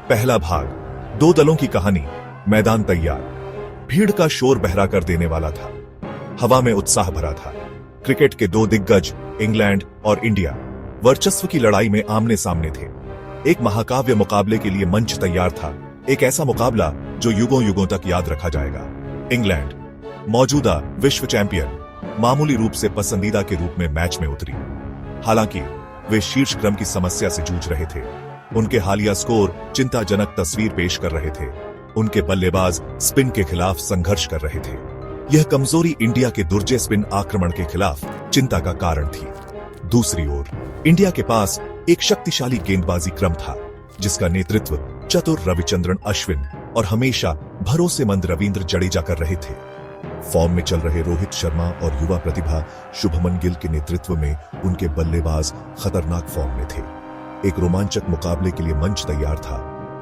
पहला भाग, दो दलों की कहानी। मैदान तैयार। भीड़ का शोर बहरा कर देने वाला था। हवा में उत्साह भरा था। क्रिकेट के दो दिग्गज इंग्लैंड और इंडिया वर्चस्व की लड़ाई में आमने सामने थे। एक महाकाव्य मुकाबले के लिए मंच तैयार था, एक ऐसा मुकाबला जो युगों युगों तक याद रखा जाएगा। इंग्लैंड, मौजूदा विश्व चैंपियन, मामूली रूप से पसंदीदा के रूप में मैच में उतरी। हालांकि वे शीर्ष क्रम की समस्या से जूझ रहे थे। उनके हालिया स्कोर चिंताजनक तस्वीर पेश कर रहे थे। उनके बल्लेबाज स्पिन के खिलाफ संघर्ष कर रहे थे। यह कमजोरी इंडिया के दुर्जे स्पिन आक्रमण के खिलाफ चिंता का कारण थी। दूसरी ओर इंडिया के पास एक शक्तिशाली गेंदबाजी क्रम था, जिसका नेतृत्व चतुर रविचंद्रन अश्विन और हमेशा भरोसेमंद रविंद्र जडेजा कर रहे थे। फॉर्म में चल रहे रोहित शर्मा और युवा प्रतिभा शुभमन गिल के नेतृत्व में उनके बल्लेबाज खतरनाक फॉर्म में थे। एक रोमांचक मुकाबले के लिए मंच तैयार था।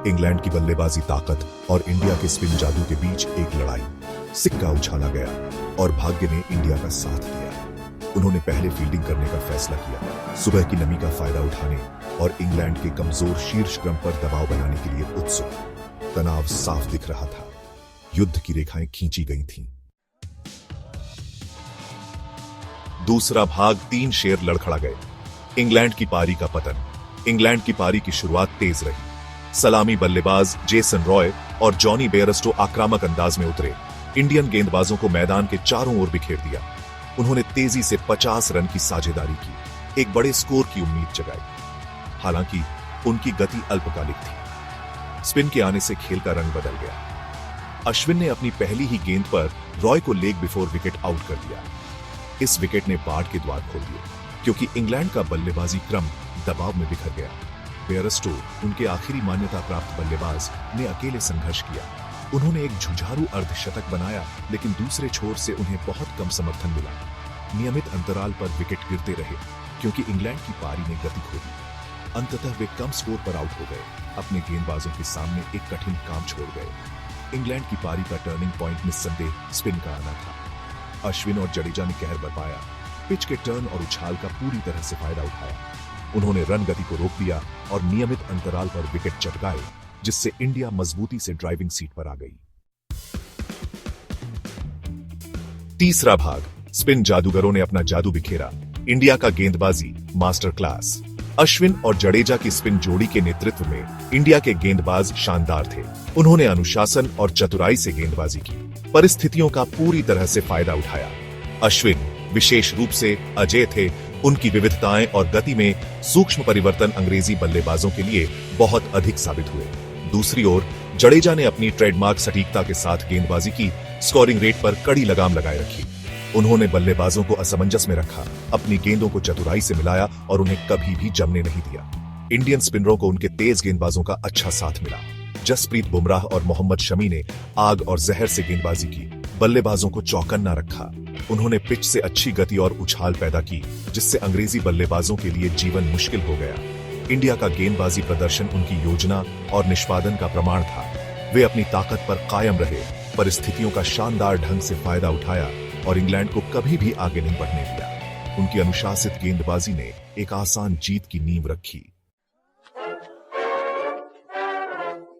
इंग्लैंड की बल्लेबाजी ताकत और इंडिया के स्पिन जादू के बीच एक लड़ाई। सिक्का उछाला गया और भाग्य ने इंडिया का साथ दिया। उन्होंने पहले फील्डिंग करने का फैसला किया, सुबह की नमी का फायदा उठाने और इंग्लैंड के कमजोर शीर्ष क्रम पर दबाव बनाने के लिए उत्सुक। तनाव साफ दिख रहा था। युद्ध की रेखाएं खींची गई थीं। दूसरा भाग, तीन शेर लड़खड़ा गए। इंग्लैंड की पारी का पतन। इंग्लैंड की पारी की शुरुआत तेज रही। सलामी बल्लेबाज जेसन रॉय और जॉनी बेयरस्टो आक्रामक अंदाज में उतरे। इंडियन गेंदबाजों को मैदान के चारों ओर बिखेर दिया। उन्होंने तेजी से 50 रन की साझेदारी की, एक बड़े स्कोर की उम्मीद जगाई। हालांकि उनकी गति अल्पकालिक थी। स्पिन के आने से खेल का रंग बदल गया। अश्विन ने अपनी पहली ही गेंद पर रॉय को लेग बिफोर विकेट आउट कर दिया। इस विकेट ने बाढ़ के द्वार खोल दिए, क्योंकि इंग्लैंड का बल्लेबाजी क्रम दबाव में बिखर गया। बेयरस्टो, उनके आखिरी मान्यता प्राप्त बल्लेबाज, ने अकेले संघर्ष किया। उन्होंने एक जुझारू अर्धशतक बनाया, लेकिन दूसरे छोर से उन्हें बहुत कम समर्थन मिला। नियमित अंतराल पर विकेट गिरते रहे, क्योंकि इंग्लैंड की पारी ने गति खो दी। अंततः वे कम स्कोर पर आउट हो गए। अपने गेंदबाजों के सामने एक कठिन काम छोड़ गए। इंग्लैंड की पारी का टर्निंग पॉइंट निस्संदेह स्पिन का आना था। अश्विन और जडेजा ने कहर बरपाया। पिच के टर्न और उछाल का पूरी तरह से फायदा उठाया। उन्होंने रन गति को रोक दिया और नियमित अंतराल पर विकेट चटकाए, जिससे इंडिया मजबूती से ड्राइविंग सीट पर आ गई। तीसरा भाग, स्पिन जादूगरों ने अपना जादू बिखेरा। इंडिया का गेंदबाजी मास्टर क्लास। अश्विन और जडेजा की स्पिन जोड़ी के नेतृत्व में इंडिया के गेंदबाज शानदार थे। उन्होंने अनुशासन और चतुराई से गेंदबाजी की, परिस्थितियों का पूरी तरह से फायदा उठाया। अश्विन विशेष रूप से अजय थे। उनकी विविधताएं और गति में सूक्ष्म परिवर्तन अंग्रेजी बल्लेबाजों के लिए बहुत अधिक साबित हुए। दूसरी ओर जडेजा ने अपनी ट्रेडमार्क सटीकता के साथ गेंदबाजी की, स्कोरिंग रेट पर कड़ी लगाम लगाए रखी। उन्होंने बल्लेबाजों को असमंजस में रखा, अपनी गेंदों को चतुराई से मिलाया और उन्हें कभी भी जमने नहीं दिया। इंडियन स्पिनरों को उनके तेज गेंदबाजों का अच्छा साथ मिला। जसप्रीत बुमराह और मोहम्मद शमी ने आग और जहर से गेंदबाजी की, बल्लेबाजों को चौकन्ना रखा। उन्होंने पिच से अच्छी गति और उछाल पैदा की, जिससे अंग्रेजी बल्लेबाजों के लिए जीवन मुश्किल हो गया। इंडिया का गेंदबाजी प्रदर्शन उनकी योजना और निष्पादन का प्रमाण था। वे अपनी ताकत पर कायम रहे, परिस्थितियों का शानदार ढंग से फायदा उठाया और इंग्लैंड को कभी भी आगे नहीं बढ़ने दिया। उनकी अनुशासित गेंदबाजी ने एक आसान जीत की नींव रखी।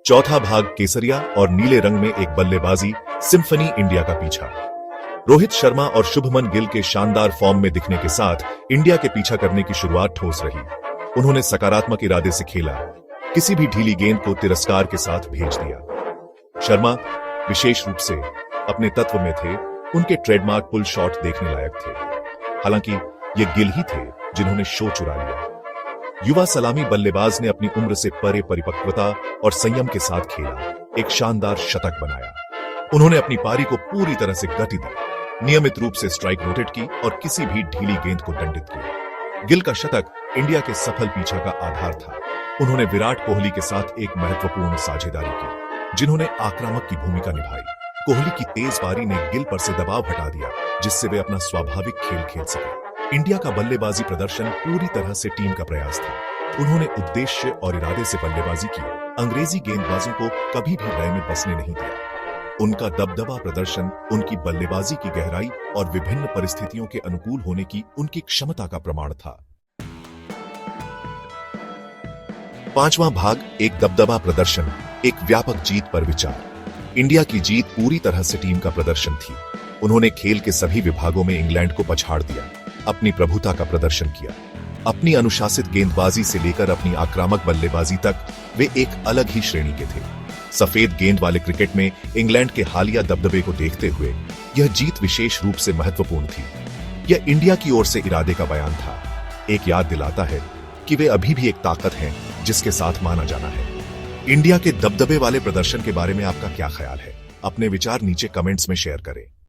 चौथा भाग, केसरिया और नीले रंग में एक बल्लेबाजी सिम्फनी इंडिया का पीछा। रोहित शर्मा और शुभमन गिल के शानदार फॉर्म में दिखने के साथ इंडिया के पीछा करने की शुरुआत ठोस रही। उन्होंने सकारात्मक इरादे से खेला, किसी भी ढीली गेंद को तिरस्कार के साथ भेज दिया। शर्मा विशेष रूप से अपने तत्व में थे। उनके ट्रेडमार्क पुल शॉट देखने लायक थे। हालांकि ये गिल ही थे जिन्होंने शो चुरा लिया। युवा सलामी बल्लेबाज ने अपनी उम्र से परे परिपक्वता और संयम के साथ खेला, एक शानदार शतक बनाया। उन्होंने अपनी पारी को पूरी तरह से गति दी, नियमित रूप से स्ट्राइक रोटेट की और किसी भी ढीली गेंद को दंडित किया। गिल का शतक इंडिया के सफल पीछा का आधार था। उन्होंने विराट कोहली के साथ एक महत्वपूर्ण साझेदारी की, जिन्होंने आक्रामक की भूमिका निभाई। कोहली की तेज पारी ने गिल पर से दबाव हटा दिया, जिससे वे अपना स्वाभाविक खेल खेल सके। इंडिया का बल्लेबाजी प्रदर्शन पूरी तरह से टीम का प्रयास था। उन्होंने उद्देश्य और इरादे से बल्लेबाजी की, अंग्रेजी गेंदबाजों को कभी भी लय में बसने नहीं दिया। उनका दबदबा प्रदर्शन उनकी बल्लेबाजी की गहराई और विभिन्न परिस्थितियों के अनुकूल होने की उनकी क्षमता का प्रमाण था। पांचवां भाग, एक दबदबा प्रदर्शन, एक व्यापक जीत पर विचार। इंडिया की जीत पूरी तरह से टीम का प्रदर्शन थी। उन्होंने खेल के सभी विभागों में इंग्लैंड को पछाड़ दिया, अपनी प्रभुता का प्रदर्शन किया। अपनी अनुशासित गेंदबाजी से लेकर अपनी आक्रामक बल्लेबाजी तक वे एक अलग ही श्रेणी के थे। सफेद गेंद वाले क्रिकेट में इंग्लैंड के हालिया दबदबे को देखते हुए यह जीत विशेष रूप से महत्वपूर्ण थी। यह इंडिया की ओर से इरादे का बयान था, एक याद दिलाता है कि वे अभी भी एक ताकत हैं जिसके साथ माना जाना है। इंडिया के दबदबे वाले प्रदर्शन के बारे में आपका क्या ख्याल है? अपने विचार नीचे कमेंट्स में शेयर करें।